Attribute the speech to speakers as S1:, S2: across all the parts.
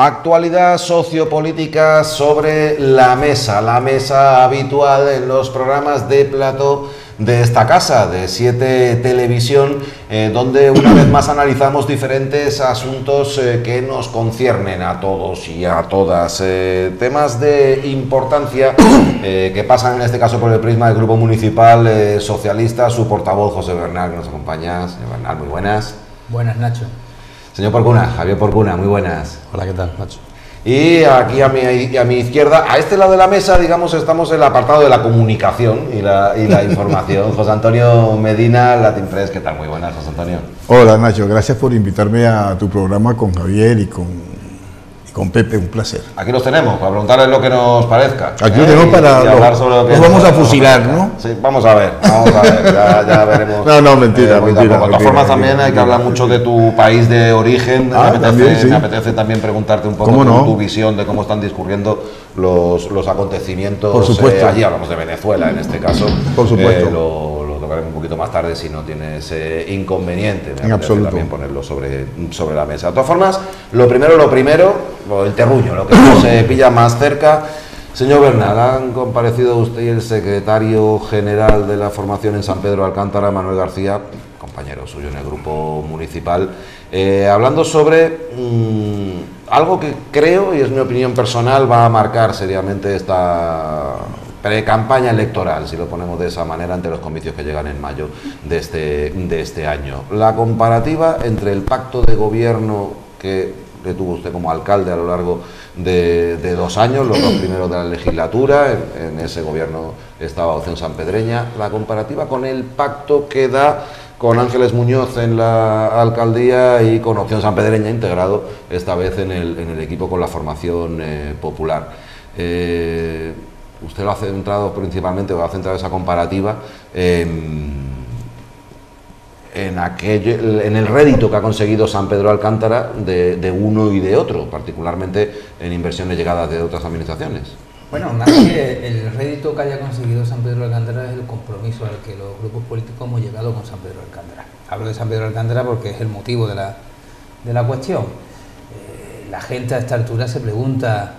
S1: Actualidad sociopolítica sobre la mesa habitual en los programas de plató de esta casa, de 7 Televisión, donde una vez más analizamos diferentes asuntos que nos conciernen a todos y a todas. Temas de importancia que pasan en este caso por el prisma del Grupo Municipal Socialista. Su portavoz, José Bernal, que nos acompaña. Señor Bernal, muy buenas.
S2: Buenas, Nacho.
S1: Señor Porcuna, Javier Porcuna, muy buenas.
S3: Hola, ¿qué tal, Nacho?
S1: Y aquí a mi izquierda, a este lado de la mesa, digamos, estamos en el apartado de la comunicación y la información. José Antonio Medina, Latin Press, ¿qué tal? Muy buenas, José Antonio.
S4: Hola, Nacho, gracias por invitarme a tu programa con Javier y con Pepe, un placer.
S1: Aquí los tenemos, para preguntarles lo que nos parezca.
S4: Aquí los tenemos para
S1: hablar sobre lo que
S4: nos vamos a fusilar, ¿no?
S1: Sí, vamos a ver, ya veremos.
S4: No, mentira.
S1: De todas formas, también hay que hablar mucho de tu país de origen. Me apetece también preguntarte un poco tu visión de cómo están discurriendo los acontecimientos.
S4: Por supuesto.
S1: Allí hablamos de Venezuela, en este caso.
S4: Por supuesto.
S1: Lo tocaremos un poquito más tarde si no tienes inconveniente.
S4: En absoluto.
S1: También ponerlo sobre la mesa. De todas formas, lo primero, el terruño, lo que nos pilla más cerca. Señor Bernal, han comparecido usted y el secretario general de la formación en San Pedro de Alcántara, Manuel García, compañero suyo en el grupo municipal, hablando sobre algo que creo, y es mi opinión personal, va a marcar seriamente esta pre-campaña electoral, si lo ponemos de esa manera, ante los comicios que llegan en mayo de este año. La comparativa entre el pacto de gobierno que tuvo usted como alcalde a lo largo de 2 años, los 2 primeros de la legislatura, en ese gobierno estaba Opción Sanpedreña, la comparativa con el pacto que da con Ángeles Muñoz en la alcaldía y con Opción Sanpedreña integrado esta vez en el equipo con la formación popular. Usted lo ha centrado principalmente, o ha centrado esa comparativa en el rédito que ha conseguido San Pedro de Alcántara de uno y de otro, particularmente en inversiones llegadas de otras administraciones.
S2: Bueno, más que el rédito que haya conseguido San Pedro de Alcántara es el compromiso al que los grupos políticos hemos llegado con San Pedro de Alcántara. Hablo de San Pedro de Alcántara porque es el motivo de la cuestión. La gente a esta altura se pregunta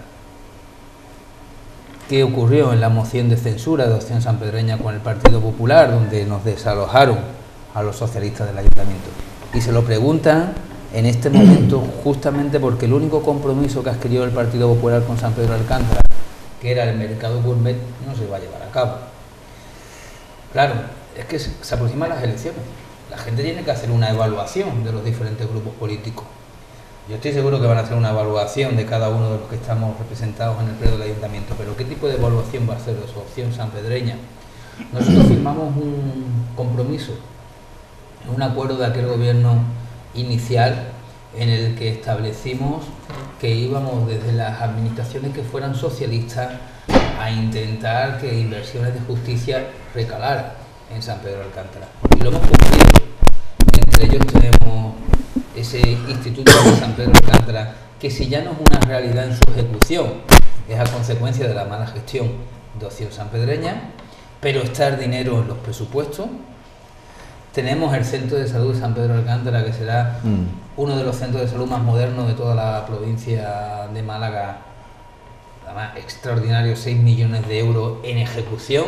S2: qué ocurrió en la moción de censura de Opción Sanpedreña con el Partido Popular, donde nos desalojaron a los socialistas del ayuntamiento. Y se lo preguntan en este momento justamente porque el único compromiso que ha adquirido el Partido Popular con San Pedro de Alcántara, que era el mercado gourmet, no se va a llevar a cabo. Claro, es que se aproximan las elecciones. La gente tiene que hacer una evaluación de los diferentes grupos políticos. Yo estoy seguro que van a hacer una evaluación de cada uno de los que estamos representados en el pleno del ayuntamiento, pero ¿qué tipo de evaluación va a hacer de su Opción sanpedreña? Nosotros firmamos un compromiso, un acuerdo de aquel gobierno inicial en el que establecimos que íbamos desde las administraciones que fueran socialistas a intentar que inversiones de justicia recalaran en San Pedro de Alcántara. Y lo hemos cumplido. Entre ellos tenemos ese Instituto de San Pedro de Alcántara, que si ya no es una realidad en su ejecución, es a consecuencia de la mala gestión de Opción Sanpedreña, pero está el dinero en los presupuestos. Tenemos el Centro de Salud de San Pedro de Alcántara, que será uno de los centros de salud más modernos de toda la provincia de Málaga. Además, extraordinario, 6 millones de euros en ejecución.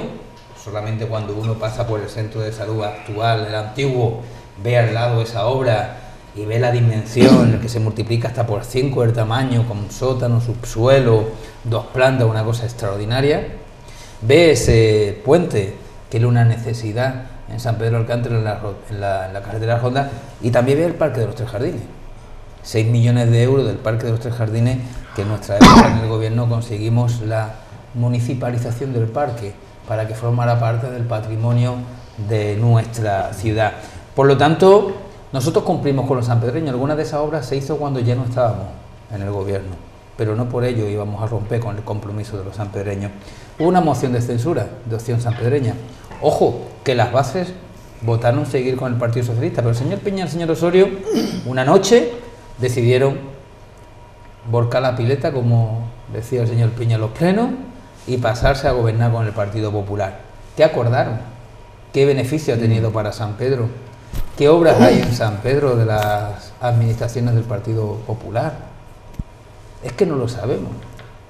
S2: Solamente cuando uno pasa por el centro de salud actual, el antiguo, ve al lado esa obra y ve la dimensión, que se multiplica hasta por 5 el tamaño, con sótano, subsuelo, 2 plantas, una cosa extraordinaria. Ve ese puente, que era una necesidad en San Pedro de Alcántara, en la carretera de Ronda, y también ve el Parque de los Tres Jardines. 6 millones de euros del Parque de los Tres Jardines, que en nuestra época en el gobierno conseguimos la municipalización del parque para que formara parte del patrimonio de nuestra ciudad. Por lo tanto, nosotros cumplimos con los sanpedreños. Algunas de esas obras se hizo cuando ya no estábamos en el gobierno, pero no por ello íbamos a romper con el compromiso de los sanpedreños. Hubo una moción de censura de Opción Sanpedreña. Ojo, que las bases votaron seguir con el Partido Socialista, pero el señor Peña y el señor Osorio, una noche, decidieron volcar la pileta, como decía el señor Peña en los plenos, y pasarse a gobernar con el Partido Popular. ¿Qué acordaron? ¿Qué beneficio ha tenido para San Pedro? ¿Qué obras hay en San Pedro de las administraciones del Partido Popular? Es que no lo sabemos.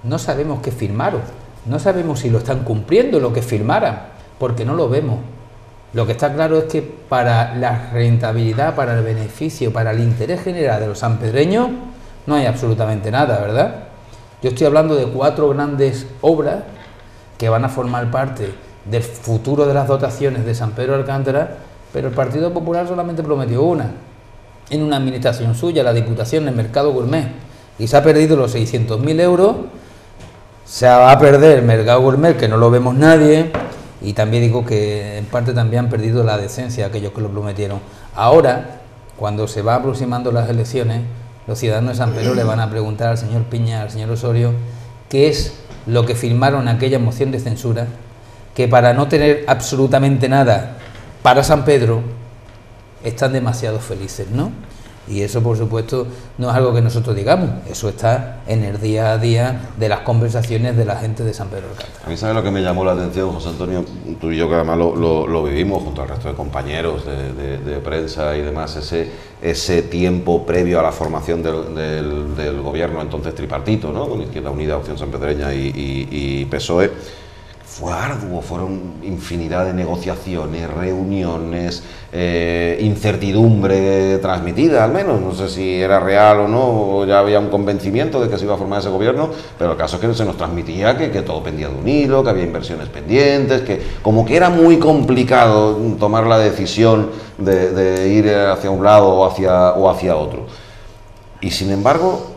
S2: No sabemos qué firmaron. No sabemos si lo están cumpliendo lo que firmaran, porque no lo vemos. Lo que está claro es que para la rentabilidad, para el beneficio, para el interés general de los sanpedreños, no hay absolutamente nada, ¿verdad? Yo estoy hablando de 4 grandes obras que van a formar parte del futuro de las dotaciones de San Pedro de Alcántara, pero el Partido Popular solamente prometió una, en una administración suya, la Diputación del Mercado Gourmet, y se ha perdido los 600.000 euros, se va a perder el Mercado Gourmet, que no lo vemos nadie, y también digo que en parte también han perdido la decencia aquellos que lo prometieron. Ahora, cuando se va aproximando las elecciones, los ciudadanos de San Pedro le van a preguntar al señor Piña, al señor Osorio, qué es lo que firmaron en aquella moción de censura, que para no tener absolutamente nada para San Pedro, están demasiado felices, ¿no? Y eso, por supuesto, no es algo que nosotros digamos, eso está en el día a día de las conversaciones de la gente de San Pedro de Alcántara.
S1: A mí, ¿sabes lo que me llamó la atención, José Antonio? Tú y yo, que además lo vivimos junto al resto de compañeros de prensa y demás, ese tiempo previo a la formación del gobierno entonces tripartito, ¿no? Con Izquierda Unida, Opción Sanpedreña y PSOE. Fue arduo, fueron infinidad de negociaciones, reuniones, incertidumbre transmitida al menos, no sé si era real o no, o ya había un convencimiento de que se iba a formar ese gobierno, pero el caso es que se nos transmitía que todo pendía de un hilo, que había inversiones pendientes, que como que era muy complicado tomar la decisión de ir hacia un lado o hacia otro. Y sin embargo,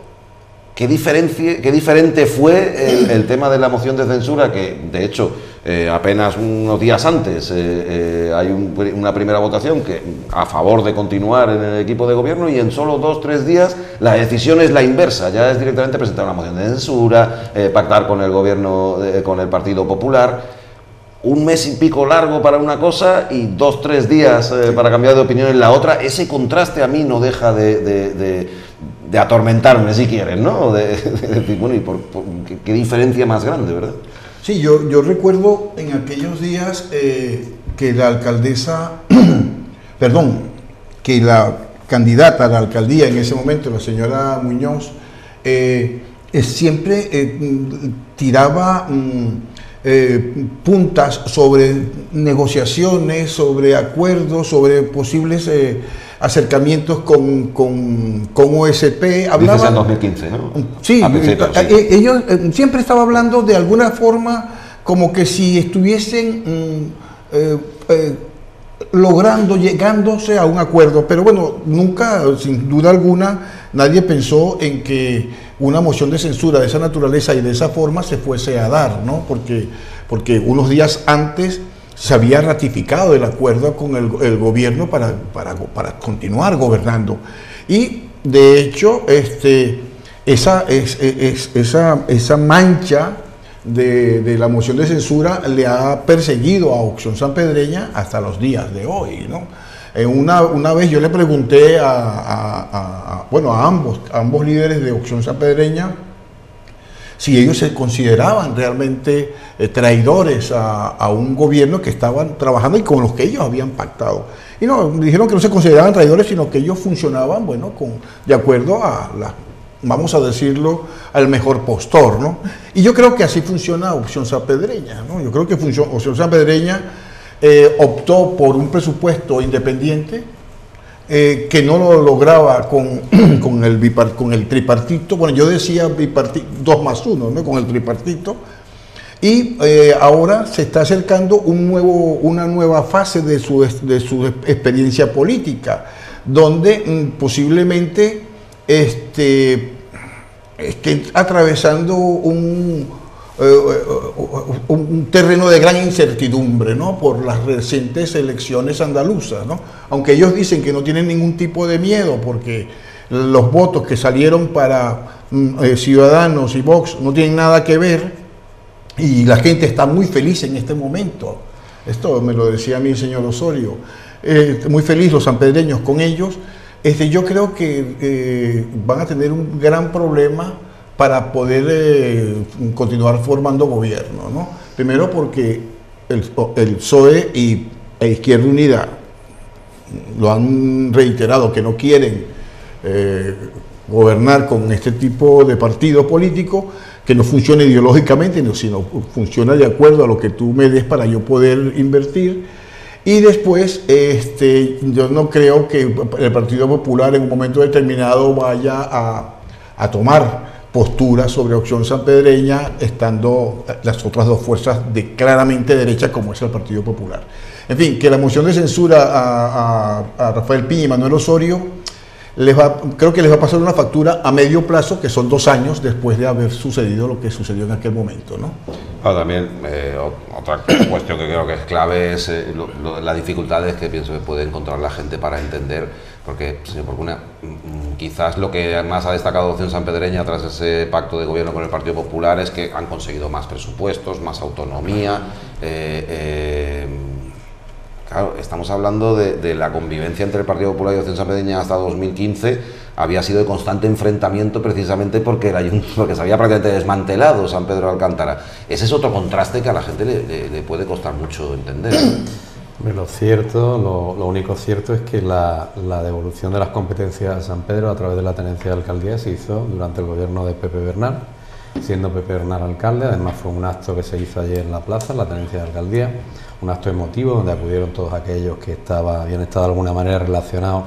S1: qué diferente fue el tema de la moción de censura, que de hecho apenas unos días antes hay una primera votación que a favor de continuar en el equipo de gobierno, y en solo 2-3 días la decisión es la inversa, ya es directamente presentar una moción de censura, pactar con el gobierno, con el Partido Popular. Un mes y pico largo para una cosa y 2-3 días para cambiar de opinión en la otra. Ese contraste a mí no deja de atormentarme, si quieren, ¿no? De decir, bueno, ¿y qué diferencia más grande, verdad?
S4: Sí, yo recuerdo en aquellos días que la alcaldesa, perdón, que la candidata a la alcaldía en ese momento, la señora Muñoz, siempre tiraba puntas sobre negociaciones, sobre acuerdos, sobre posibles acercamientos con OSP.
S1: Dices en 2015, ¿no?
S4: Sí, ellos siempre estaban hablando de alguna forma como que si estuviesen llegándose a un acuerdo, pero bueno, nunca, sin duda alguna, nadie pensó en que una moción de censura de esa naturaleza y de esa forma se fuese a dar, ¿no? Porque unos días antes se había ratificado el acuerdo con el gobierno para continuar gobernando. Y de hecho, esa mancha de la moción de censura le ha perseguido a Opción Sanpedreña hasta los días de hoy, ¿no? Una vez yo le pregunté a ambos líderes de Opción Sanpedreña si ellos se consideraban realmente traidores a un gobierno que estaban trabajando y con los que ellos habían pactado. Y no, dijeron que no se consideraban traidores, sino que ellos funcionaban, bueno, de acuerdo a vamos a decirlo, al mejor postor, ¿no? Y yo creo que así funciona Opción Sanpedreña, ¿no? Yo creo que Opción Sanpedreña optó por un presupuesto independiente que no lo lograba con el tripartito. Bueno, yo decía bipartito, 2+1, ¿no? Con el tripartito. Y ahora se está acercando una nueva fase de su experiencia política, donde posiblemente estén atravesando un terreno de gran incertidumbre, ¿no? Por las recientes elecciones andaluzas, ¿no? Aunque ellos dicen que no tienen ningún tipo de miedo porque los votos que salieron para Ciudadanos y Vox no tienen nada que ver y la gente está muy feliz en este momento. Esto me lo decía a mí el señor Osorio, muy feliz los sanpedreños con ellos. Yo creo que van a tener un gran problema para poder continuar formando gobierno, ¿no? Primero porque el PSOE e Izquierda Unida lo han reiterado que no quieren gobernar con este tipo de partido político que no funciona ideológicamente, sino funciona de acuerdo a lo que tú me des para yo poder invertir. Y después, yo no creo que el Partido Popular en un momento determinado vaya a tomar postura sobre Opción Sanpedreña, estando las otras dos fuerzas de claramente derecha, como es el Partido Popular. En fin, que la moción de censura a Rafael Piña y Manuel Osorio creo que les va a pasar una factura a medio plazo, que son 2 años después de haber sucedido lo que sucedió en aquel momento, ¿no?
S1: También otra cuestión que creo que es clave es las dificultades que pienso que puede encontrar la gente para entender, porque, señor Porcuna, quizás lo que más ha destacado Opción Sanpedreña tras ese pacto de gobierno con el Partido Popular es que han conseguido más presupuestos, más autonomía. Claro, estamos hablando de la convivencia entre el Partido Popular y Opción Sanpedreña hasta 2015, había sido de constante enfrentamiento precisamente porque se había prácticamente desmantelado San Pedro de Alcántara. Ese es otro contraste que a la gente le puede costar mucho entender, ¿no?
S3: Lo único cierto es que la devolución de las competencias a San Pedro a través de la tenencia de alcaldía se hizo durante el gobierno de Pepe Bernal, siendo Pepe Bernal alcalde. Además fue un acto que se hizo ayer en la plaza, en la tenencia de alcaldía, un acto emotivo donde acudieron todos aquellos que habían estado de alguna manera relacionados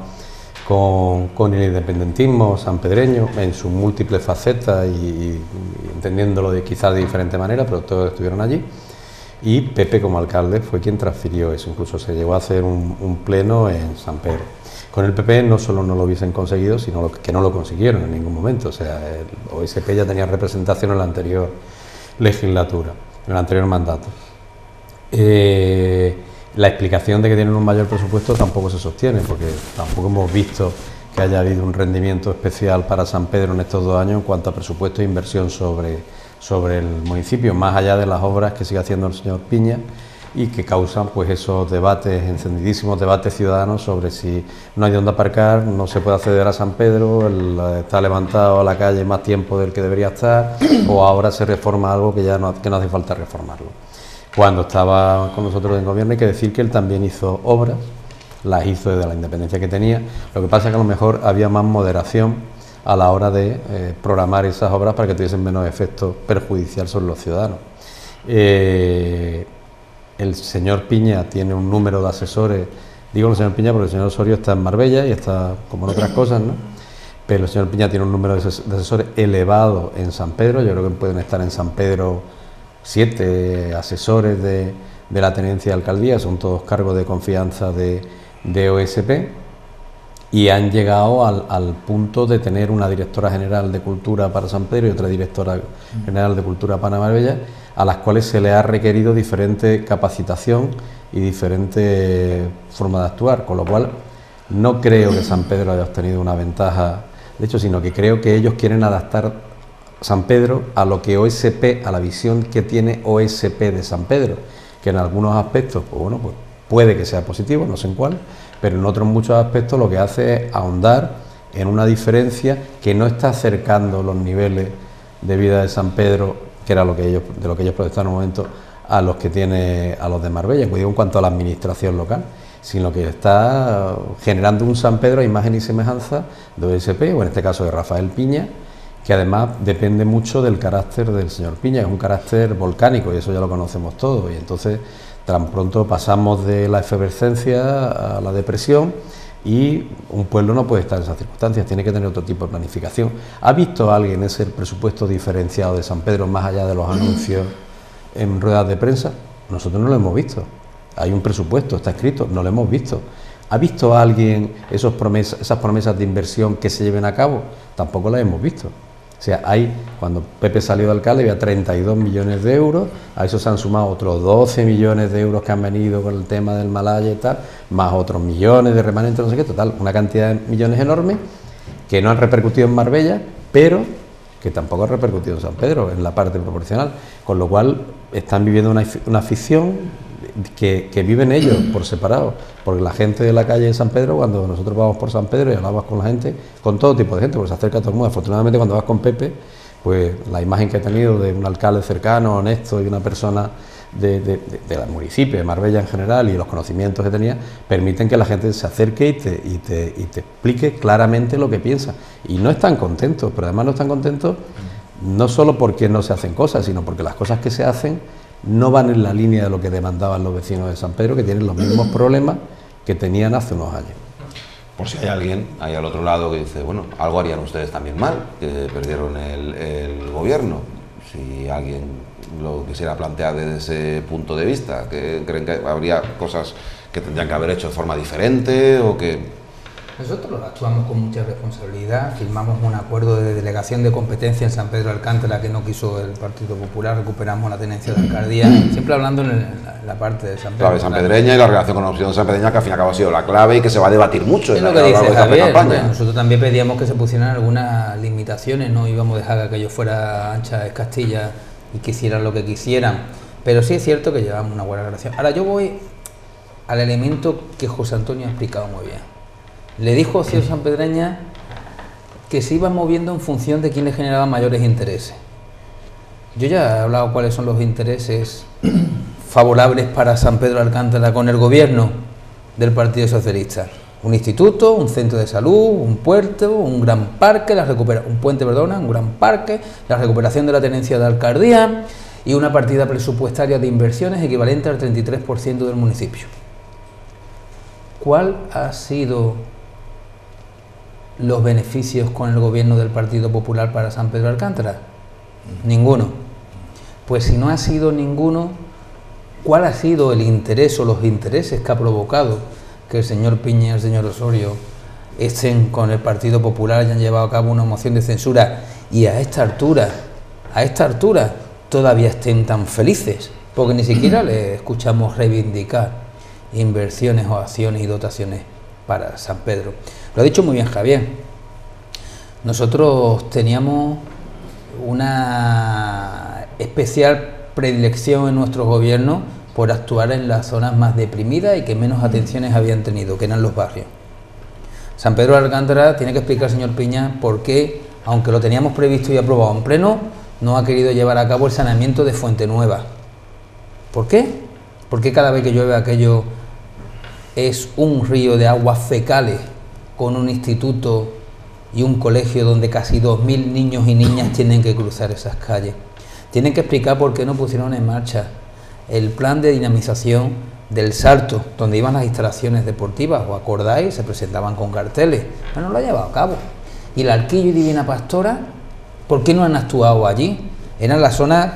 S3: con el independentismo sanpedreño en sus múltiples facetas y entendiéndolo quizás de diferente manera, pero todos estuvieron allí. Y Pepe, como alcalde, fue quien transfirió eso. Incluso se llegó a hacer un pleno en San Pedro. Con el PP no solo no lo hubiesen conseguido, sino que no lo consiguieron en ningún momento. O sea, el OSP ya tenía representación en la anterior legislatura, en el anterior mandato. La explicación de que tienen un mayor presupuesto tampoco se sostiene, porque tampoco hemos visto que haya habido un rendimiento especial para San Pedro en estos 2 años en cuanto a presupuesto e inversión sobre el municipio, más allá de las obras que sigue haciendo el señor Piña y que causan pues esos debates, encendidísimos debates ciudadanos sobre si no hay dónde aparcar, no se puede acceder a San Pedro, está levantado a la calle más tiempo del que debería estar, o ahora se reforma algo que no hace falta reformarlo. Cuando estaba con nosotros en gobierno hay que decir que él también hizo obras, las hizo desde la independencia que tenía. Lo que pasa es que a lo mejor había más moderación a la hora de programar esas obras para que tuviesen menos efecto perjudicial sobre los ciudadanos. El señor Piña tiene un número de asesores, digo el señor Piña porque el señor Osorio está en Marbella y está como en otras cosas, ¿no? Pero el señor Piña tiene un número de asesores elevado en San Pedro. Yo creo que pueden estar en San Pedro 7 asesores de la tenencia de alcaldía, son todos cargos de confianza de OSP, y han llegado al punto de tener una directora general de Cultura para San Pedro y otra directora general de Cultura para Marbella, a las cuales se les ha requerido diferente capacitación y diferente forma de actuar, con lo cual no creo que San Pedro haya obtenido una ventaja, de hecho, sino que creo que ellos quieren adaptar San Pedro a lo que OSP, a la visión que tiene OSP de San Pedro, que en algunos aspectos, pues bueno, pues puede que sea positivo, no sé en cuál, pero en otros muchos aspectos lo que hace es ahondar en una diferencia que no está acercando los niveles de vida de San Pedro, que era de lo que ellos protestaron en un momento, a los que tiene a los de Marbella, pues digo en cuanto a la administración local, sino que está generando un San Pedro a imagen y semejanza de OSP, o en este caso de Rafael Piña, que además depende mucho del carácter del señor Piña, es un carácter volcánico y eso ya lo conocemos todos, y entonces tan pronto pasamos de la efervescencia a la depresión y un pueblo no puede estar en esas circunstancias, tiene que tener otro tipo de planificación. ¿Ha visto alguien ese presupuesto diferenciado de San Pedro más allá de los anuncios en ruedas de prensa? Nosotros no lo hemos visto. Hay un presupuesto, está escrito, no lo hemos visto. ¿Ha visto alguien esas promesas de inversión que se lleven a cabo? Tampoco las hemos visto. O sea, cuando Pepe salió de alcalde había 32 millones de euros, a eso se han sumado otros 12 millones de euros que han venido con el tema del Malaya y tal, más otros millones de remanentes, no sé qué, total, una cantidad de millones enorme que no han repercutido en Marbella, pero que tampoco han repercutido en San Pedro, en la parte proporcional, con lo cual están viviendo una ficción que viven ellos por separado, porque la gente de la calle de San Pedro, cuando nosotros vamos por San Pedro y hablamos con la gente, con todo tipo de gente, porque se acerca todo el mundo. Afortunadamente cuando vas con Pepe, pues la imagen que ha tenido de un alcalde cercano, honesto y una persona del municipio, de Marbella en general, y los conocimientos que tenía, permiten que la gente se acerque y te explique claramente lo que piensa. Y no están contentos, pero además no están contentos no solo porque no se hacen cosas, sino porque las cosas que se hacen no van en la línea de lo que demandaban los vecinos de San Pedro, que tienen los mismos problemas que tenían hace unos años.
S1: Por si hay alguien ahí al otro lado que dice, bueno, algo harían ustedes también mal, que perdieron el gobierno. Si alguien lo quisiera plantear desde ese punto de vista, que creen que habría cosas que tendrían que haber hecho de forma diferente o que...
S2: Nosotros actuamos con mucha responsabilidad, firmamos un acuerdo de delegación de competencia en San Pedro de Alcántara que no quiso el Partido Popular, recuperamos la tenencia de alcaldía, siempre hablando en la parte de San Pedro.
S1: Claro, de San Pedreña y la relación con la opción de San Pedreña, que al fin y al cabo ha sido la clave y que se va a debatir mucho
S2: es
S1: en
S2: lo
S1: la
S2: que dice Javier,
S1: campaña.
S2: Nosotros también pedíamos que se pusieran algunas limitaciones, no íbamos a dejar que aquello fuera ancha de Castilla y que hicieran lo que quisieran, pero sí es cierto que llevamos una buena relación. Ahora yo voy al elemento que José Antonio ha explicado muy bien. Le dijo a Ciudad San Pedreña que se iba moviendo en función de quién le generaba mayores intereses. Yo ya he hablado cuáles son los intereses favorables para San Pedro de Alcántara con el gobierno del Partido Socialista. Un instituto, un centro de salud, un puerto, un gran parque, un gran parque, la recuperación de la tenencia de alcaldía y una partida presupuestaria de inversiones equivalente al 33% del municipio. ¿Cuál ha sido los beneficios con el gobierno del Partido Popular para San Pedro de Alcántara? Ninguno. Pues si no ha sido ninguno, ¿cuál ha sido el interés o los intereses que ha provocado que el señor Piña y el señor Osorio estén con el Partido Popular y han llevado a cabo una moción de censura y a esta altura todavía estén tan felices? Porque ni siquiera le escuchamos reivindicar inversiones o acciones y dotaciones para San Pedro. Lo ha dicho muy bien Javier. Nosotros teníamos una especial predilección en nuestro gobierno por actuar en las zonas más deprimidas y que menos atenciones habían tenido, que eran los barrios. San Pedro de Alcántara tiene que explicar, señor Piña, por qué, aunque lo teníamos previsto y aprobado en pleno, no ha querido llevar a cabo el saneamiento de Fuente Nueva. ¿Por qué? Porque cada vez que llueve aquello es un río de aguas fecales con un instituto y un colegio donde casi 2.000 niños y niñas tienen que cruzar esas calles. Tienen que explicar por qué no pusieron en marcha el plan de dinamización del Salto, donde iban las instalaciones deportivas, ¿os acordáis? Se presentaban con carteles, pero no lo ha llevado a cabo. Y el Arquillo y Divina Pastora, ¿por qué no han actuado allí? Eran las zonas,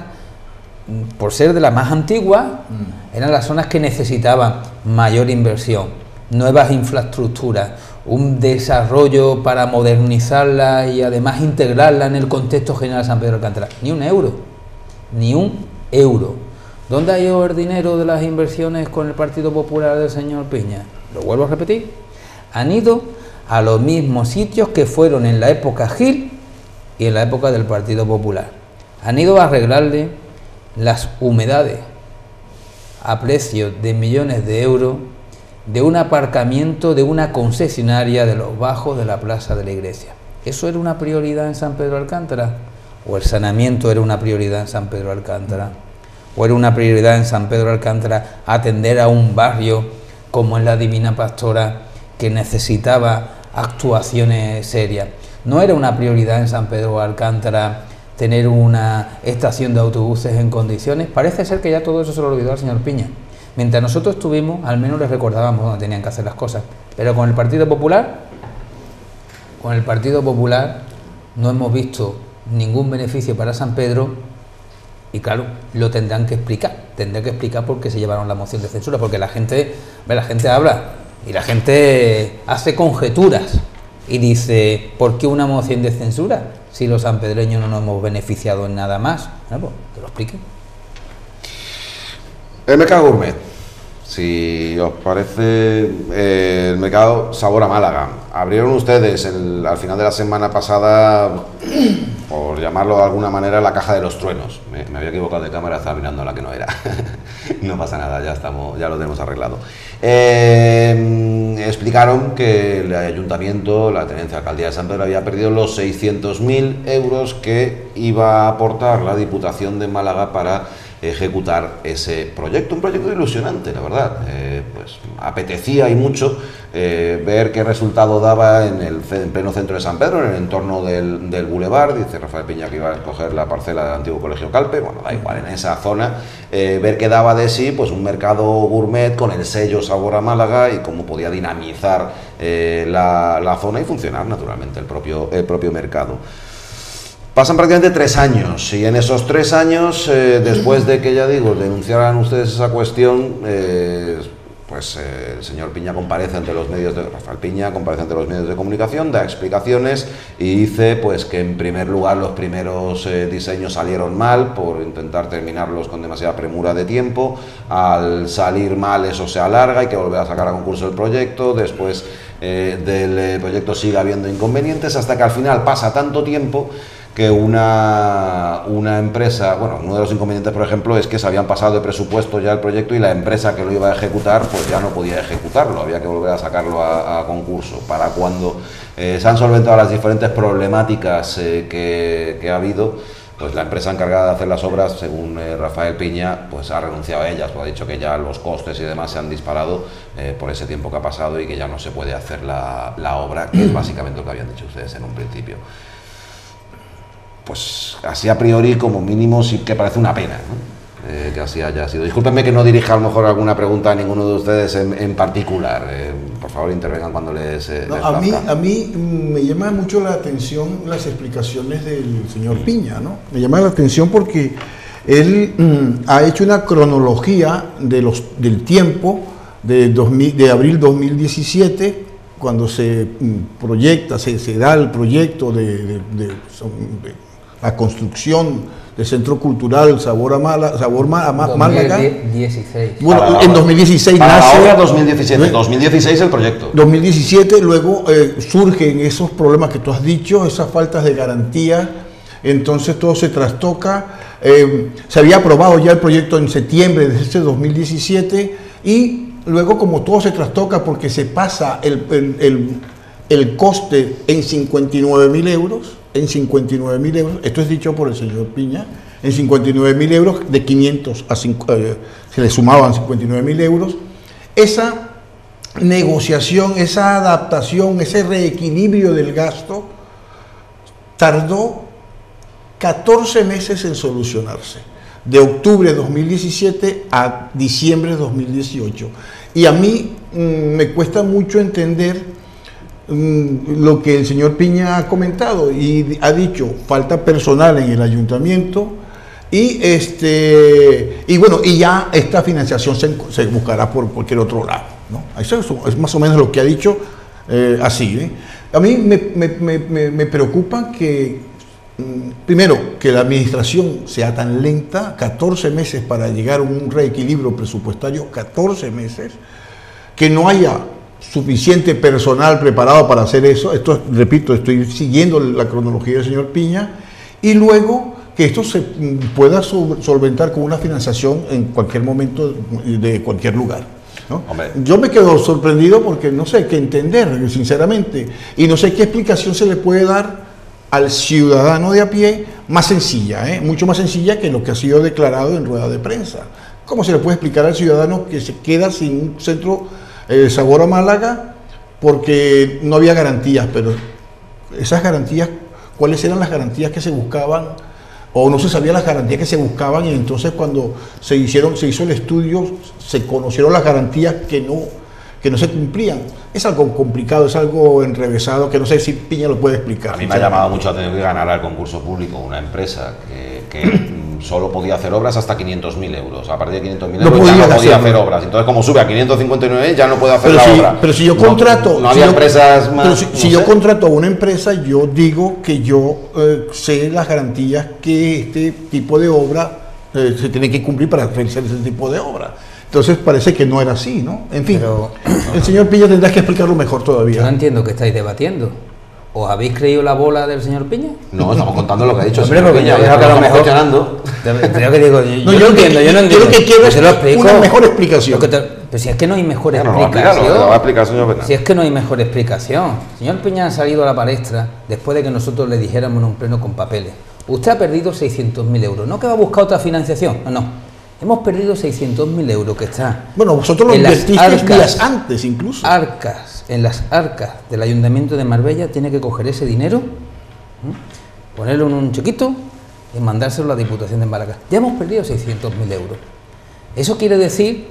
S2: por ser de las más antiguas, eran las zonas que necesitaban mayor inversión, nuevas infraestructuras, un desarrollo para modernizarla y además integrarla en el contexto general de San Pedro de Alcántara. Ni un euro, ni un euro. ¿Dónde ha ido el dinero de las inversiones con el Partido Popular del señor Piña? Lo vuelvo a repetir. Han ido a los mismos sitios que fueron en la época Gil y en la época del Partido Popular. Han ido a arreglarle las humedades a precio de millones de euros de un aparcamiento de una concesionaria de los bajos de la plaza de la iglesia. ¿Eso era una prioridad en San Pedro de Alcántara? ¿O el saneamiento era una prioridad en San Pedro de Alcántara? ¿O era una prioridad en San Pedro de Alcántara atender a un barrio como es la Divina Pastora que necesitaba actuaciones serias? ¿No era una prioridad en San Pedro de Alcántara tener una estación de autobuses en condiciones? Parece ser que ya todo eso se lo olvidó al señor Piña. Mientras nosotros estuvimos, al menos les recordábamos dónde tenían que hacer las cosas. Pero con el Partido Popular no hemos visto ningún beneficio para San Pedro y claro, lo tendrán que explicar. Tendrán que explicar por qué se llevaron la moción de censura, porque la gente habla y la gente hace conjeturas y dice, ¿por qué una moción de censura si los sanpedreños no nos hemos beneficiado en nada más? Bueno, pues, que lo expliquen.
S1: El mercado gourmet, si os parece, el mercado Sabor a Málaga. Abrieron ustedes al final de la semana pasada por llamarlo de alguna manera, la caja de los truenos. Me había equivocado de cámara, estaba mirando la que no era. No pasa nada, ya lo tenemos arreglado. Explicaron que el ayuntamiento, la Tenencia de Alcaldía de San Pedro, había perdido los 600.000 euros que iba a aportar la Diputación de Málaga para ejecutar ese proyecto, un proyecto ilusionante, la verdad. Pues apetecía y mucho ver qué resultado daba en pleno centro de San Pedro, en el entorno del Boulevard. Dice Rafael Piña que iba a escoger la parcela del antiguo Colegio Calpe, bueno, da igual, en esa zona, ver qué daba de sí pues un mercado gourmet con el sello Sabor a Málaga y cómo podía dinamizar la zona y funcionar naturalmente el propio mercado. Pasan prácticamente 3 años y en esos 3 años, después de que, ya digo, denunciaran ustedes esa cuestión, pues el señor Piña comparece ante los medios Rafael Piña comparece ante los medios de comunicación, da explicaciones y dice pues que en primer lugar los primeros diseños salieron mal por intentar terminarlos con demasiada premura de tiempo. Al salir mal eso se alarga, hay que volver a sacar a concurso el proyecto, después del proyecto sigue habiendo inconvenientes hasta que al final pasa tanto tiempo que una empresa, bueno, uno de los inconvenientes, por ejemplo, es que se habían pasado de presupuesto ya el proyecto y la empresa que lo iba a ejecutar, pues ya no podía ejecutarlo, había que volver a sacarlo a concurso. Para cuando se han solventado las diferentes problemáticas que ha habido, pues la empresa encargada de hacer las obras, según Rafael Piña, pues ha renunciado a ellas, pues ha dicho que ya los costes y demás se han disparado por ese tiempo que ha pasado y que ya no se puede hacer la obra, que es básicamente lo que habían dicho ustedes en un principio. Pues así a priori, como mínimo, sí que parece una pena, ¿no? Que así haya sido. Discúlpenme que no dirija a lo mejor alguna pregunta a ninguno de ustedes en particular. Por favor, intervengan cuando les
S4: a mí me llama mucho la atención las explicaciones del señor Piña, ¿no? Me llama la atención porque él ha hecho una cronología del tiempo de abril 2017, cuando se proyecta, se da el proyecto de la construcción del Centro Cultural Sabor a Málaga.
S2: 2016.
S4: Bueno, en 2016
S1: para
S4: nace.
S1: Ahora 2017, 2016 el proyecto.
S4: 2017, luego surgen esos problemas que tú has dicho, esas faltas de garantía, entonces todo se trastoca. Se había aprobado ya el proyecto en septiembre de ese 2017 y luego, como todo se trastoca porque se pasa el coste en 59.000 euros, esto es dicho por el señor Piña, en 59.000 euros, de 500 a 5, se le sumaban 59.000 euros, esa negociación, esa adaptación, ese reequilibrio del gasto, tardó 14 meses en solucionarse, de octubre de 2017 a diciembre de 2018. Y a mí me cuesta mucho entender lo que el señor Piña ha comentado y ha dicho, falta personal en el ayuntamiento y bueno, y ya esta financiación se buscará por cualquier otro lado, ¿no? Eso es más o menos lo que ha dicho, así, ¿eh? A mí me preocupa que primero, que la administración sea tan lenta, 14 meses para llegar a un reequilibrio presupuestario, 14 meses, que no haya suficiente personal preparado para hacer eso. Esto, repito, estoy siguiendo la cronología del señor Piña, y luego que esto se pueda solventar con una financiación en cualquier momento de cualquier lugar, ¿no? Yo me quedo sorprendido porque no sé qué entender, sinceramente, y no sé qué explicación se le puede dar al ciudadano de a pie más sencilla, mucho más sencilla que lo que ha sido declarado en rueda de prensa. ¿Cómo se le puede explicar al ciudadano que se queda sin un centro Sabor a Málaga porque no había garantías? Pero esas garantías, ¿cuáles eran las garantías que se buscaban? O no se sabían las garantías que se buscaban, y entonces cuando se hizo el estudio se conocieron las garantías que no se cumplían. Es algo complicado, es algo enrevesado, que no sé si Piña lo puede explicar.
S1: A mí me ha llamado mucho la atención que ganara el concurso público una empresa que solo podía hacer obras hasta 500.000 euros. A partir de 500.000 euros ya no podía hacer obras. Entonces, como sube a 559, ya no puede hacer la obra.
S4: Pero si yo contrato...
S1: No había empresas más...
S4: Pero si yo contrato a una empresa, yo digo que yo sé las garantías que este tipo de obra se tiene que cumplir para realizar ese tipo de obra. Entonces parece que no era así, ¿no? En fin, pero el señor Piña tendrá que explicarlo mejor todavía.
S2: Yo no entiendo que estáis debatiendo. ¿Os habéis creído la bola del señor Piña?
S1: No, estamos contando lo que ha dicho el
S2: Hombre,
S1: señor
S2: porque
S1: Piña,
S2: yo creo que a lo mejor-
S1: cuestionando.
S2: Yo que digo,
S4: No, yo
S2: entiendo.
S4: Yo lo que quiero
S2: Pues
S4: es
S2: se lo explico.
S4: una mejor explicación.
S2: Pero si es que no hay mejor
S1: Bueno, lo va a explicar,
S2: explicación.
S1: lo va a explicar el señor Bernal.
S2: Si es que no hay mejor explicación. El señor Piña ha salido a la palestra después de que nosotros le dijéramos en un pleno con papeles. Usted ha perdido 600.000 euros. No que va a buscar otra financiación. No. Hemos perdido 600.000 euros que está
S4: Bueno, vosotros lo
S2: en las
S4: invertisteis días antes incluso.
S2: en las arcas del Ayuntamiento de Marbella. Tiene que coger ese dinero, ponerlo en un chiquito y mandárselo a la Diputación de Málaga. Ya hemos perdido 600.000 euros. Eso quiere decir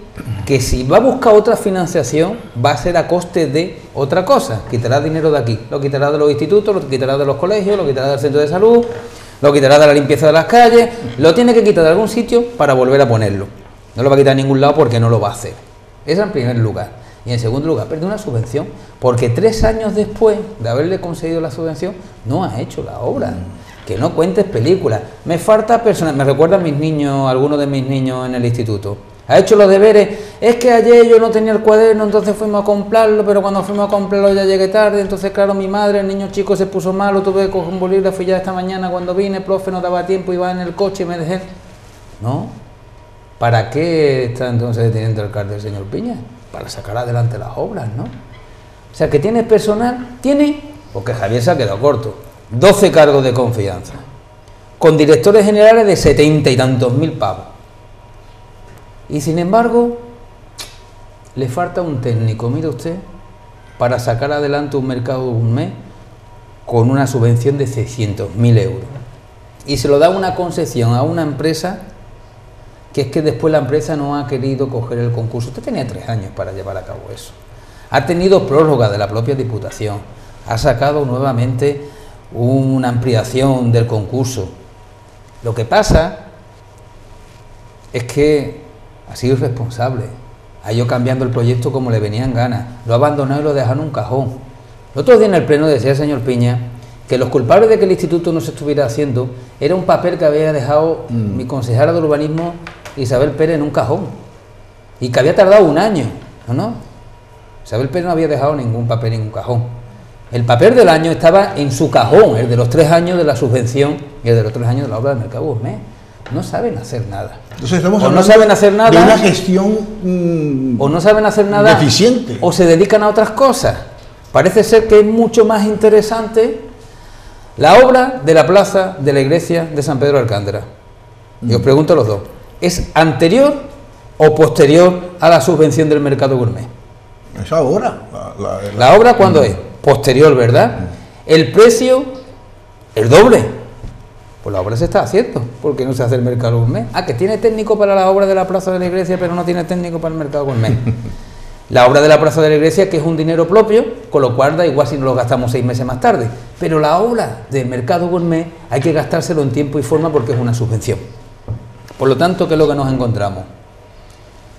S2: que si va a buscar otra financiación, va a ser a coste de otra cosa. Quitará dinero de aquí, lo quitará de los institutos, lo quitará de los colegios, lo quitará del centro de salud, lo quitará de la limpieza de las calles, lo tiene que quitar de algún sitio para volver a ponerlo. No lo va a quitar en ningún lado porque no lo va a hacer. Eso en primer lugar. Y en segundo lugar, perdió una subvención, porque 3 años después de haberle conseguido la subvención, no ha hecho la obra. Que no cuentes películas. Me falta personal. Me recuerdan mis niños, algunos de mis niños en el instituto. Ha hecho los deberes. Es que ayer yo no tenía el cuaderno, entonces fuimos a comprarlo, pero cuando fuimos a comprarlo ya llegué tarde. Entonces, claro, mi madre, el niño chico se puso malo, tuve que coger un bolígrafo y ya esta mañana cuando vine, profe, no daba tiempo, iba en el coche y me dejé. ¿No? ¿Para qué está entonces deteniendo el alcalde el señor Piña? Para sacar adelante las obras, ¿no? O sea, que tiene personal, tiene, porque Javier se ha quedado corto. 12 cargos de confianza, con directores generales de 70 y tantos mil pavos. Y sin embargo, le falta un técnico, mire usted, para sacar adelante un mercado gourmet con una subvención de 600.000 euros. Y se lo da una concesión a una empresa que es que después la empresa no ha querido coger el concurso. Usted tenía 3 años para llevar a cabo eso. Ha tenido prórroga de la propia Diputación, ha sacado nuevamente una ampliación del concurso. Lo que pasa es que ha sido irresponsable, ha ido cambiando el proyecto como le venía en gana, lo ha abandonado y lo dejado en un cajón. El otro día en el pleno decía el señor Piña que los culpables de que el instituto no se estuviera haciendo era un papel que había dejado mi consejera de urbanismo Isabel Pérez en un cajón y que había tardado 1 año. No, Isabel Pérez no había dejado ningún papel en un cajón. El papel del año estaba en su cajón, el de los 3 años de la subvención y el de los 3 años de la obra del mercado gourmet. No saben hacer nada.
S4: Entonces estamos
S2: o no saben hacer nada,
S4: de una gestión
S2: o no saben hacer nada
S4: deficiente,
S2: o se dedican a otras cosas. Parece ser que es mucho más interesante la obra de la plaza de la iglesia de San Pedro de Alcántara. Y os pregunto a los dos, ¿es anterior o posterior a la subvención del mercado gourmet?
S4: Es ahora.
S2: ¿La obra cuándo es? Posterior, ¿verdad? El precio, el doble. Pues la obra se está haciendo. ¿Por qué no se hace el mercado gourmet? Ah, que tiene técnico para la obra de la plaza de la iglesia, pero no tiene técnico para el mercado gourmet. La obra de la plaza de la iglesia, que es un dinero propio, con lo cual da igual si no lo gastamos 6 meses más tarde. Pero la obra del mercado gourmet hay que gastárselo en tiempo y forma porque es una subvención. Por lo tanto, ¿qué es lo que nos encontramos?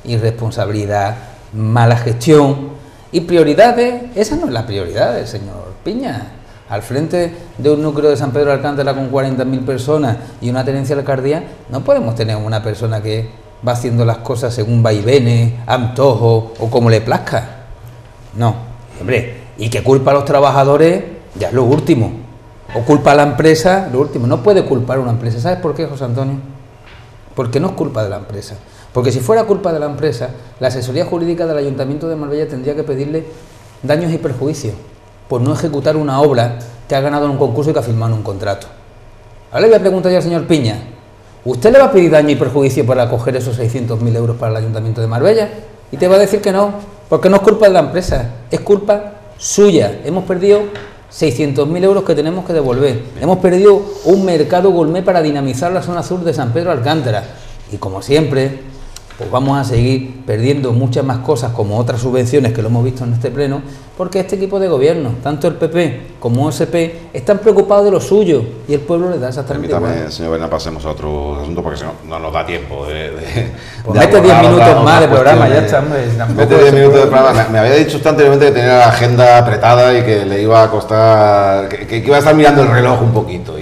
S2: Irresponsabilidad, mala gestión y prioridades. Esa no es la prioridad del señor Piña. Al frente de un núcleo de San Pedro de Alcántara con 40.000 personas y una tenencia de alcaldía, no podemos tener una persona que va haciendo las cosas según vaivenes, antojos o como le plazca. No, hombre, y que culpa a los trabajadores ya es lo último, o culpa a la empresa, lo último. No puede culpar a una empresa. ¿Sabes por qué, José Antonio? Porque no es culpa de la empresa. Porque si fuera culpa de la empresa, la asesoría jurídica del Ayuntamiento de Marbella tendría que pedirle daños y perjuicios por no ejecutar una obra que ha ganado en un concurso y que ha firmado en un contrato. Ahora le voy a preguntar yo al señor Piña, ¿usted le va a pedir daño y perjuicio para coger esos 600.000 euros para el Ayuntamiento de Marbella? Y te va a decir que no, porque no es culpa de la empresa, es culpa suya. Hemos perdido 600.000 euros que tenemos que devolver. Hemos perdido un mercado gourmet para dinamizar la zona sur de San Pedro de Alcántara. Y como siempre, pues vamos a seguir perdiendo muchas más cosas como otras subvenciones que lo hemos visto en este pleno, porque este equipo de gobierno, tanto el PP como OSP, están preocupados de lo suyo y el pueblo les da exactamente
S1: Permítame,
S2: igual.
S1: señor Bernal, pasemos a otro asunto porque si no, no nos da tiempo
S2: Pues mete 10 minutos más de programa, ya está, hombre.
S1: Mete 10 minutos de programa. Me había dicho usted anteriormente que tenía la agenda apretada y que le iba a costar, que iba a estar mirando el reloj un poquito.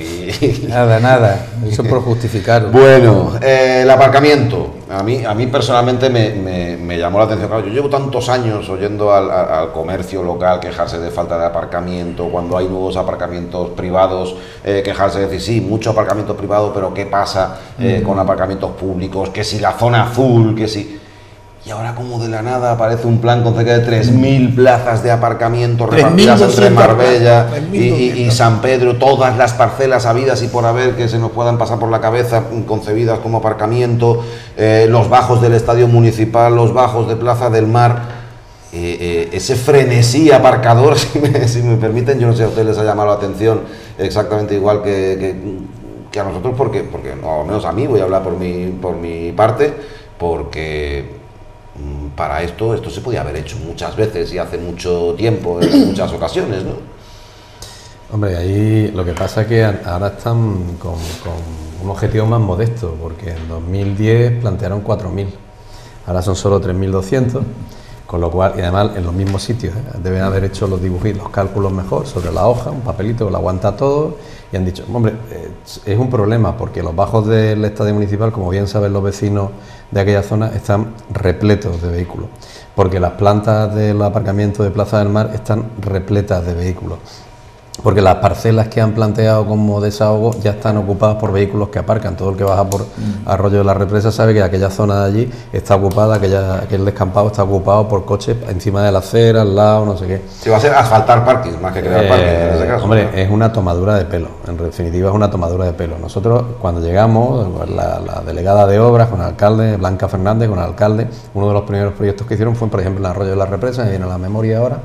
S2: Nada. Eso por justificarlo.
S1: Bueno, el aparcamiento. A mí personalmente me llamó la atención. Claro, yo llevo tantos años oyendo al comercio local quejarse de falta de aparcamiento, cuando hay nuevos aparcamientos privados, quejarse de decir, sí, mucho aparcamiento privado, pero ¿qué pasa con aparcamientos públicos? Que si la zona azul, que si... Y ahora como de la nada aparece un plan con cerca de 3.000 plazas de aparcamiento repartidas entre Marbella y San Pedro, todas las parcelas habidas y por haber que se nos puedan pasar por la cabeza, concebidas como aparcamiento, los bajos del Estadio Municipal, los bajos de Plaza del Mar, ese frenesí aparcador, si me permiten, yo no sé si a ustedes les ha llamado la atención exactamente igual que a nosotros, porque no, al menos a mí, voy a hablar por mi parte, porque... para esto se podía haber hecho muchas veces y hace mucho tiempo, en muchas ocasiones, ¿no?
S3: Hombre, ahí lo que pasa es que ahora están con un objetivo más modesto, porque en 2010 plantearon 4.000, ahora son solo 3.200, con lo cual, y además en los mismos sitios, deben haber hecho los dibujitos, los cálculos mejor sobre la hoja, un papelito que lo aguanta todo, y han dicho, hombre, es un problema, porque los bajos del Estadio Municipal, como bien saben los vecinos de aquella zona, están repletos de vehículos, porque las plantas del aparcamiento de Plaza del Mar están repletas de vehículos, porque las parcelas que han planteado como desahogo ya están ocupadas por vehículos que aparcan. Todo el que baja por Arroyo de la Represa sabe que aquella zona de allí está ocupada, aquel descampado está ocupado por coches encima de la acera, al lado, no sé qué.
S1: Si va a ser asfaltar parkings más que crear parkings en ese caso.
S3: Hombre, ¿no? Es una tomadura de pelo, en definitiva es una tomadura de pelo. Nosotros cuando llegamos, la delegada de obras con el alcalde, Blanca Fernández, con el alcalde, uno de los primeros proyectos que hicieron fue, por ejemplo, en Arroyo de la Represa, me viene a la memoria ahora.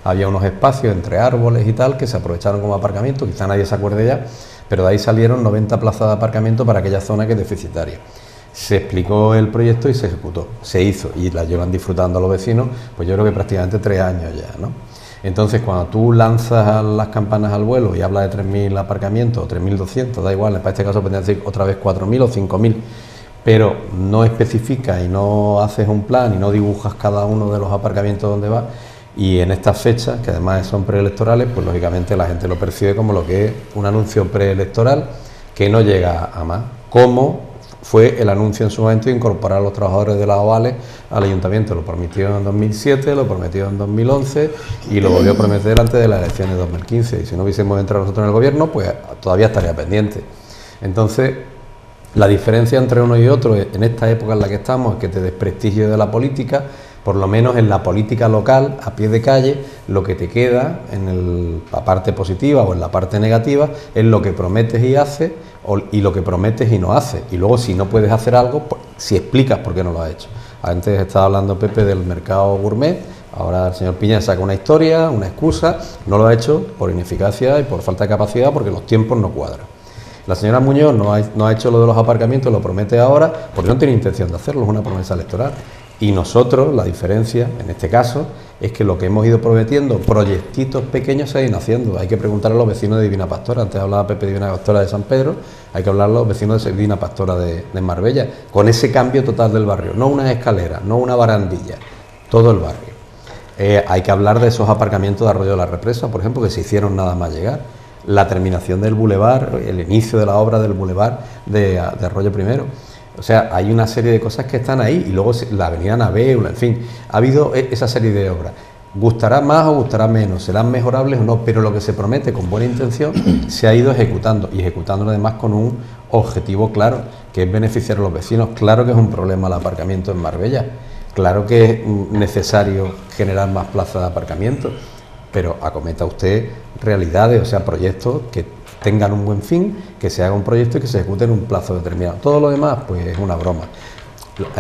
S3: Había unos espacios entre árboles y tal que se aprovecharon como aparcamiento, quizá nadie se acuerde ya, pero de ahí salieron 90 plazas de aparcamiento para aquella zona que es deficitaria. Se explicó el proyecto y se ejecutó, se hizo y la llevan disfrutando los vecinos, pues yo creo que prácticamente 3 años ya, ¿no? Entonces, cuando tú lanzas las campanas al vuelo y hablas de 3.000 aparcamientos o 3.200, da igual, para este caso podrían decir otra vez 4.000 o 5.000, pero no especificas y no haces un plan y no dibujas cada uno de los aparcamientos donde va. Y en estas fechas, que además son preelectorales, pues lógicamente la gente lo percibe como lo que es un anuncio preelectoral que no llega a más, como fue el anuncio en su momento de incorporar a los trabajadores de las ovales al ayuntamiento. Lo prometió en 2007, lo prometió en 2011 y lo volvió a prometer antes de las elecciones de 2015. Y si no hubiésemos entrado nosotros en el gobierno, pues todavía estaría pendiente. Entonces, la diferencia entre uno y otro en esta época en la que estamos es que te desprestigio de la política. Por lo menos en la política local, a pie de calle, lo que te queda en la parte positiva o en la parte negativa es lo que prometes y haces y lo que prometes y no haces. Y luego si no puedes hacer algo, pues, si explicas por qué no lo has hecho. Antes estaba hablando Pepe del mercado gourmet, ahora el señor Piña saca una historia, una excusa, no lo ha hecho por ineficacia y por falta de capacidad porque los tiempos no cuadran. La señora Muñoz no ha hecho lo de los aparcamientos, lo promete ahora porque no tiene intención de hacerlo, es una promesa electoral. Y nosotros, la diferencia, en este caso, es que lo que hemos ido prometiendo, proyectitos pequeños se han ido haciendo. Hay que preguntar a los vecinos de Divina Pastora. Antes hablaba Pepe de Divina Pastora de San Pedro, hay que hablar a los vecinos de Divina Pastora de Marbella, con ese cambio total del barrio. No unas escaleras, no una barandilla, todo el barrio. Hay que hablar de esos aparcamientos de Arroyo de la Represa, por ejemplo, que se hicieron nada más llegar. La terminación del bulevar, el inicio de la obra del bulevar de Arroyo Primero. O sea, hay una serie de cosas que están ahí y luego la avenida Naveu, en fin, ha habido esa serie de obras. Gustará más o gustará menos, serán mejorables o no, pero lo que se promete con buena intención se ha ido ejecutando y ejecutándolo además con un objetivo claro, que es beneficiar a los vecinos. Claro que es un problema el aparcamiento en Marbella, claro que es necesario generar más plazas de aparcamiento, pero acometa usted realidades, o sea, proyectos que tengan un buen fin, que se haga un proyecto y que se ejecute en un plazo determinado. Todo lo demás, pues es una broma.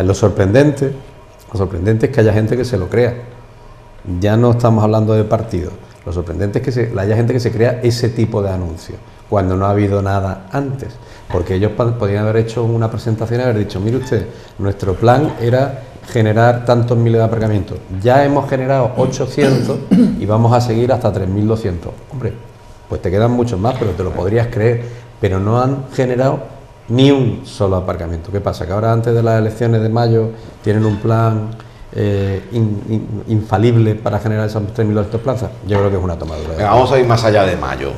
S3: Lo sorprendente es que haya gente que se lo crea. Ya no estamos hablando de partidos. Lo sorprendente es que haya gente que se crea ese tipo de anuncios, cuando no ha habido nada antes. Porque ellos podrían haber hecho una presentación y haber dicho, mire usted, nuestro plan era generar tantos miles de aparcamientos. Ya hemos generado 800 y vamos a seguir hasta 3.200. Hombre, pues te quedan muchos más, pero te lo podrías creer, pero no han generado ni un solo aparcamiento. ¿Qué pasa? Que ahora antes de las elecciones de mayo tienen un plan infalible para generar esas 3.200 plazas. Yo creo que es una tomadura.
S1: Vamos a ir más allá de mayo.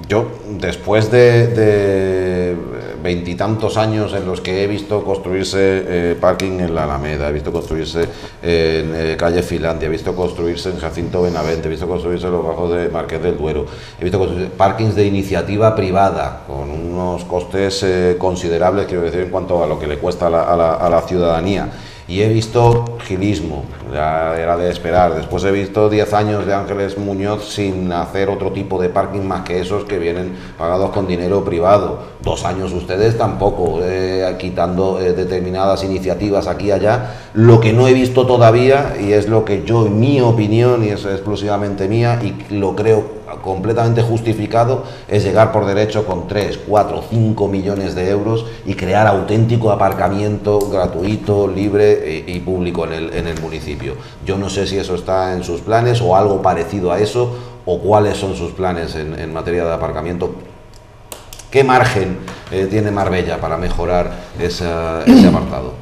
S1: yo, después de veintitantos años en los que he visto construirse parking en la Alameda, he visto construirse en calle Finlandia, he visto construirse en Jacinto Benavente, he visto construirse en los bajos de Marqués del Duero, he visto construirse parkings de iniciativa privada con unos costes considerables, quiero decir, en cuanto a lo que le cuesta a la ciudadanía. Y he visto gilismo, ya era de esperar. Después he visto 10 años de Ángeles Muñoz sin hacer otro tipo de parking más que esos que vienen pagados con dinero privado. 2 años ustedes tampoco, quitando determinadas iniciativas aquí y allá. Lo que no he visto todavía, y es lo que yo, en mi opinión, y es exclusivamente mía, y lo creo completamente justificado, es llegar por derecho con 3, 4, 5 millones de euros y crear auténtico aparcamiento gratuito, libre y público en el municipio. Yo no sé si eso está en sus planes o algo parecido a eso, o cuáles son sus planes en materia de aparcamiento. ¿Qué margen tiene Marbella para mejorar ese apartado?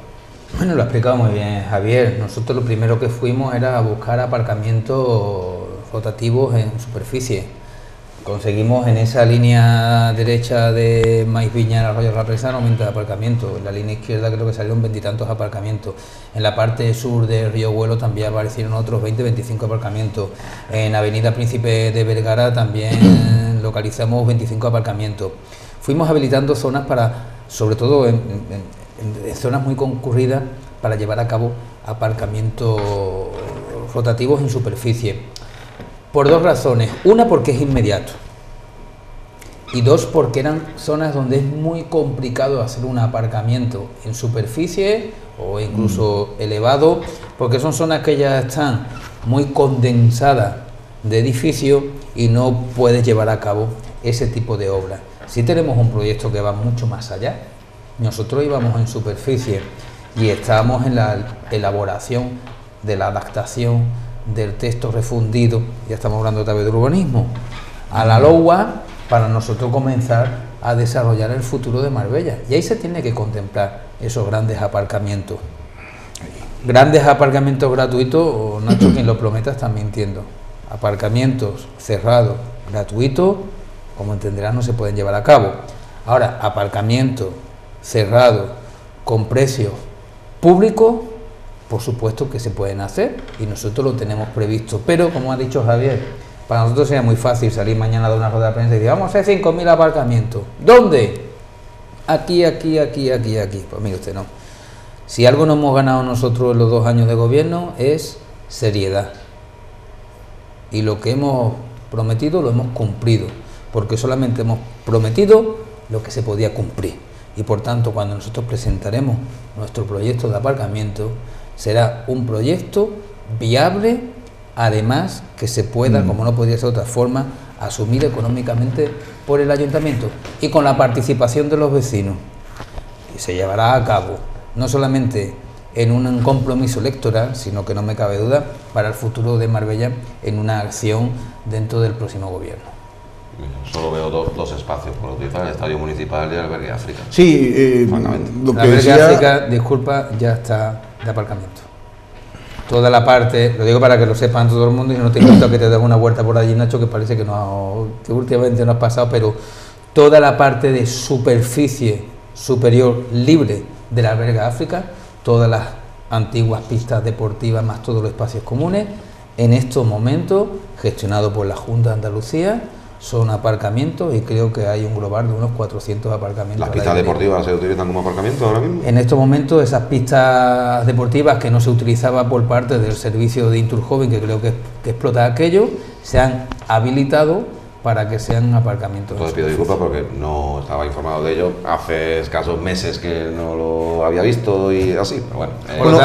S2: Bueno, lo ha explicado muy bien Javier. Nosotros lo primero que fuimos era a buscar aparcamientos rotativos en superficie. Conseguimos en esa línea derecha de Maíz Viña, Arroyo La Presa, 90 aparcamientos. En la línea izquierda creo que salieron 20 y tantos aparcamientos. En la parte sur de Río Vuelo también aparecieron otros 20-25 aparcamientos. En Avenida Príncipe de Vergara también localizamos 25 aparcamientos. Fuimos habilitando zonas para, sobre todo en zonas muy concurridas, para llevar a cabo aparcamientos rotativos en superficie. Por 2 razones. Una, porque es inmediato. Y 2, porque eran zonas donde es muy complicado hacer un aparcamiento en superficie o incluso elevado, porque son zonas que ya están muy condensadas de edificios y no puedes llevar a cabo ese tipo de obras. Si tenemos un proyecto que va mucho más allá. Nosotros íbamos en superficie y estábamos en la elaboración de la adaptación del texto refundido, ya estamos hablando otra vez del urbanismo, a la LOUA, para nosotros comenzar a desarrollar el futuro de Marbella. Y ahí se tiene que contemplar esos grandes aparcamientos. Grandes aparcamientos gratuitos, Nacho, quien lo prometa está mintiendo. Aparcamientos cerrados, gratuitos, como entenderás, no se pueden llevar a cabo. Ahora, aparcamientos cerrados, con precios públicos, por supuesto que se pueden hacer y nosotros lo tenemos previsto, pero como ha dicho Javier, para nosotros sería muy fácil salir mañana de una rueda de prensa y decir, vamos a hacer 5.000 aparcamientos. ¿Dónde? Aquí. Pues mire usted, no. Si algo no hemos ganado nosotros en los 2 años de gobierno es seriedad. Y lo que hemos prometido lo hemos cumplido, porque solamente hemos prometido lo que se podía cumplir. Y por tanto, cuando nosotros presentaremos nuestro proyecto de aparcamiento, será un proyecto viable, además que se pueda, como no podría ser de otra forma, asumir económicamente por el ayuntamiento y con la participación de los vecinos. Y se llevará a cabo, no solamente en un compromiso electoral, sino que no me cabe duda, para el futuro de Marbella en una acción dentro del próximo gobierno.
S1: Solo veo dos espacios por utilizar, el Estadio Municipal y el Albergue África.
S4: Sí,
S2: lo que decía... África, disculpa, ya está de aparcamiento. Toda la parte, lo digo para que lo sepan todo el mundo y no te invito a que te des una vuelta por allí, Nacho, que parece que últimamente no has pasado, pero toda la parte de superficie superior libre del Albergue África, todas las antiguas pistas deportivas más todos los espacios comunes, en estos momentos, gestionado por la Junta de Andalucía, son aparcamientos y creo que hay un global de unos 400 aparcamientos.
S1: ¿Las pistas deportivas se utilizan como aparcamiento ahora mismo?
S2: En estos momentos esas pistas deportivas que no se utilizaban por parte del servicio de Inturjoven, que creo que explota aquello, se han habilitado para que sean aparcamientos.
S1: Entonces pido disculpas porque no estaba informado de ello, hace escasos meses que no lo había visto y así, pero bueno.
S2: Por lo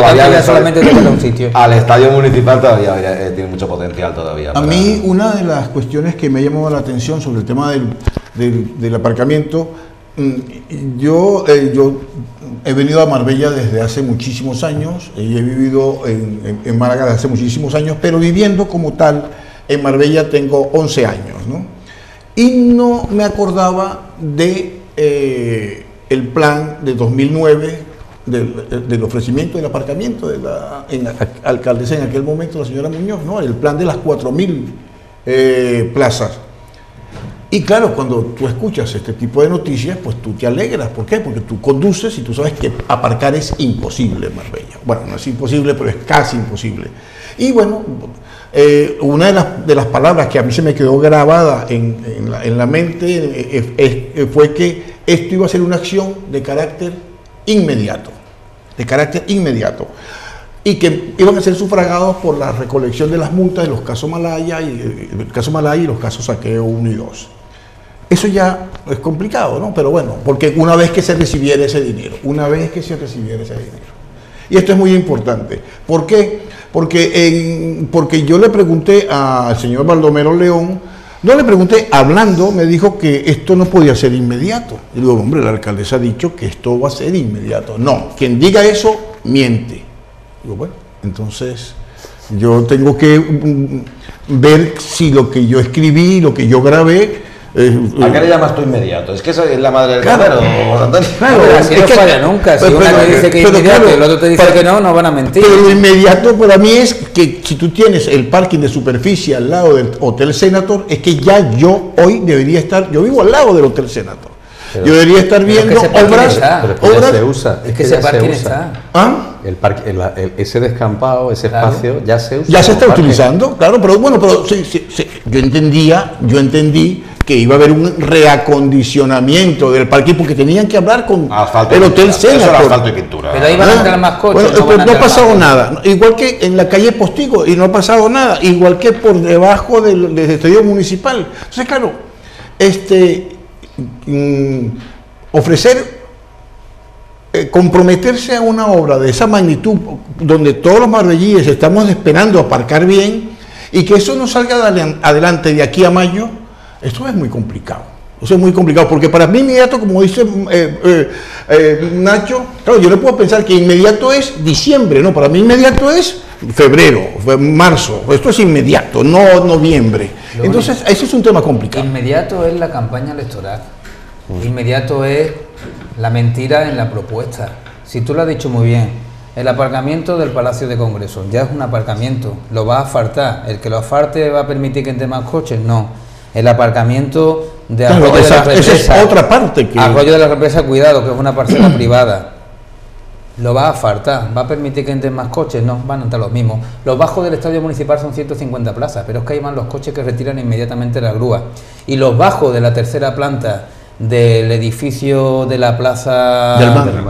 S2: tanto ya solamente te queda un sitio.
S1: Al estadio municipal todavía tiene mucho potencial todavía.
S4: A mí una de las cuestiones que me ha llamado la atención sobre el tema del aparcamiento, yo he venido a Marbella desde hace muchísimos años y he vivido en Málaga desde hace muchísimos años, pero viviendo como tal en Marbella tengo 11 años, ¿no? Y no me acordaba de el plan de 2009 del ofrecimiento del aparcamiento de la alcaldesa en aquel momento, la señora Muñoz, ¿no? El plan de las 4.000 plazas. Y claro, cuando tú escuchas este tipo de noticias, pues tú te alegras. ¿Por qué? Porque tú conduces y tú sabes que aparcar es imposible en Marbella. Bueno, no es imposible, pero es casi imposible. Y bueno, una de las palabras que a mí se me quedó grabada en la mente fue que esto iba a ser una acción de carácter inmediato. Y que iban a ser sufragados por la recolección de las multas de los casos Malaya y los casos Saqueo 1 y 2. Eso ya es complicado, ¿no? Pero bueno, porque una vez que se recibiera ese dinero. Y esto es muy importante. ¿Por qué? Porque yo le pregunté al señor Baldomero León, no le pregunté, hablando, me dijo que esto no podía ser inmediato. Y digo, hombre, la alcaldesa ha dicho que esto va a ser inmediato. No, quien diga eso, miente. Digo, bueno, entonces yo tengo que ver si lo que yo escribí, lo que yo grabé...
S1: ¿A qué le llamas tú inmediato? Es que eso es la madre del cordero, Antonio.
S2: Claro, así no falla nunca. Si uno te dice que es inmediato y el otro te dice que no, no van a mentir.
S4: Pero lo inmediato para mí es que si tú tienes el parking de superficie al lado del Hotel Senator, es que ya yo hoy debería estar, yo vivo al lado del Hotel Senator. Yo debería estar viendo obras.
S2: Es que ese parking está.
S4: ¿Ah?
S3: Ese descampado, ese espacio ya se usa.
S4: Ya se está utilizando, claro, pero bueno, yo entendí que iba a haber un reacondicionamiento del parque porque tenían que hablar con el Hotel Senator.
S1: Eso era asfalto y pintura.
S2: Pero ahí van a entrar más coches.
S4: Bueno, no ha pasado nada. Igual que en la calle Postigo, y no ha pasado nada. Igual que por debajo del estadio municipal. Entonces, claro, ofrecer, comprometerse a una obra de esa magnitud, donde todos los marbellíes estamos esperando aparcar bien, y que eso no salga adelante de aquí a mayo, esto es muy complicado. Eso es muy complicado, porque para mí inmediato, como dice Nacho, claro, yo le puedo pensar que inmediato es diciembre, no, para mí inmediato es febrero, marzo, esto es inmediato, no noviembre. Entonces, eso es un tema complicado.
S2: Inmediato es la campaña electoral, inmediato es la mentira en la propuesta. Si tú lo has dicho muy bien, el aparcamiento del Palacio de Congreso ya es un aparcamiento, lo va a asfaltar. ¿El que lo asfarte va a permitir que entren más coches? No. El aparcamiento de Arroyo de la Represa,
S4: esa es otra parte que...
S2: Arroyo de la Represa, cuidado, que es una parcela privada, lo va a asfaltar. ¿Va a permitir que entren más coches? No, van a entrar los mismos. Los bajos del estadio municipal son 150 plazas, pero es que ahí van los coches que retiran inmediatamente la grúa. Y los bajos de la tercera planta del edificio de la Plaza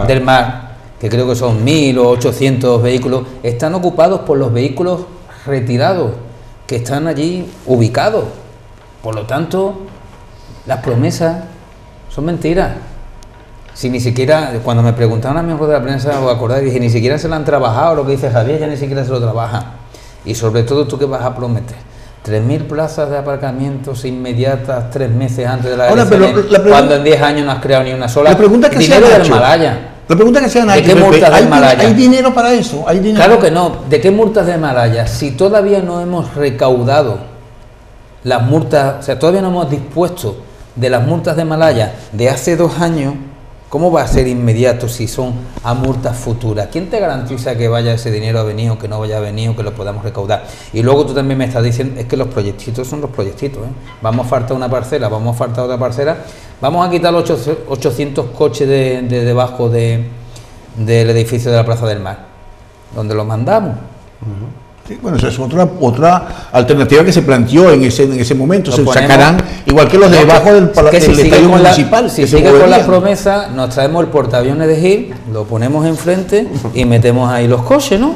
S2: del Mar, que creo que son 1000 o 800 vehículos, están ocupados por los vehículos retirados que están allí ubicados. Por lo tanto, las promesas son mentiras. Si ni siquiera, cuando me preguntaron a mi miembros de la prensa, os acordáis, dije, ni siquiera se lo han trabajado, lo que dice Javier, ya ni siquiera se lo trabaja. Y sobre todo, ¿tú qué vas a prometer? 3.000 plazas de aparcamientos inmediatas 3 meses antes de la elección, cuando en 10 años no has creado ni una sola.
S4: La pregunta que
S2: dinero
S4: sea
S2: del Malaya.
S4: La pregunta que sea
S2: ¿De qué multas del Malaya?
S4: ¿Hay dinero para eso? ¿Hay dinero?
S2: Claro que no. ¿De qué multas del Malaya? Si todavía no hemos recaudado las multas, o sea, todavía no hemos dispuesto de las multas de Malaya de hace 2 años, ¿cómo va a ser inmediato si son a multas futuras? ¿Quién te garantiza que vaya ese dinero a venir o que no vaya a venir o que lo podamos recaudar? Y luego tú también me estás diciendo, es que los proyectitos son los proyectitos, ¿eh? Vamos a faltar una parcela, vamos a faltar otra parcela, vamos a quitar los 800 coches de debajo del edificio de la Plaza del Mar, donde los mandamos.
S4: Sí, bueno, esa es otra alternativa que se planteó en ese momento. Se sacarán, igual que los de debajo del estadio municipal.
S2: Si sigue con las promesas, nos traemos el portaaviones de Gil, lo ponemos enfrente y metemos ahí los coches, ¿no?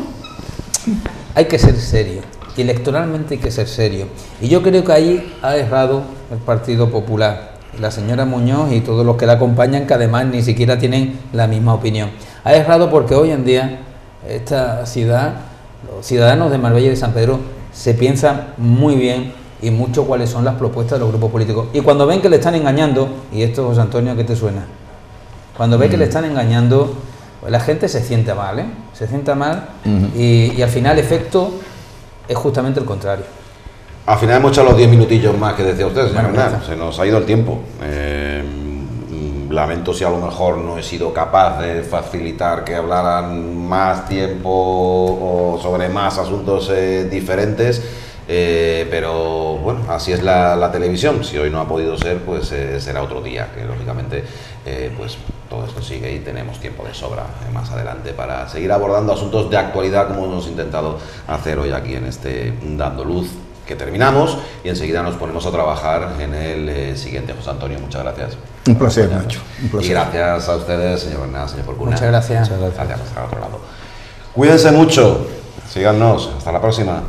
S2: Hay que ser serio, y electoralmente hay que ser serio. Y yo creo que ahí ha errado el Partido Popular, la señora Muñoz y todos los que la acompañan, que además ni siquiera tienen la misma opinión. Ha errado porque hoy en día esta ciudad, los ciudadanos de Marbella y de San Pedro, se piensan muy bien y mucho cuáles son las propuestas de los grupos políticos. Y cuando ven que le están engañando, y esto, José Antonio, ¿qué te suena? Cuando ve que le están engañando, pues la gente se siente mal, ¿eh? Se siente mal y al final el efecto es justamente el contrario.
S1: Al final hemos echado los 10 minutillos más que decía usted, señor Bernal. Se nos ha ido el tiempo. Lamento si a lo mejor no he sido capaz de facilitar que hablaran más tiempo o sobre más asuntos diferentes. pero bueno, así es la televisión. Si hoy no ha podido ser, pues será otro día, que lógicamente pues todo esto sigue y tenemos tiempo de sobra más adelante para seguir abordando asuntos de actualidad como hemos intentado hacer hoy aquí en este Dando Luz, que terminamos y enseguida nos ponemos a trabajar en el siguiente. José Antonio, muchas gracias.
S4: Un placer, Nacho. Un placer.
S1: Y gracias a ustedes, señor Bernal, señor Porcuna.
S2: Muchas gracias.
S1: Gracias hasta el otro lado. Cuídense mucho, síganos, hasta la próxima.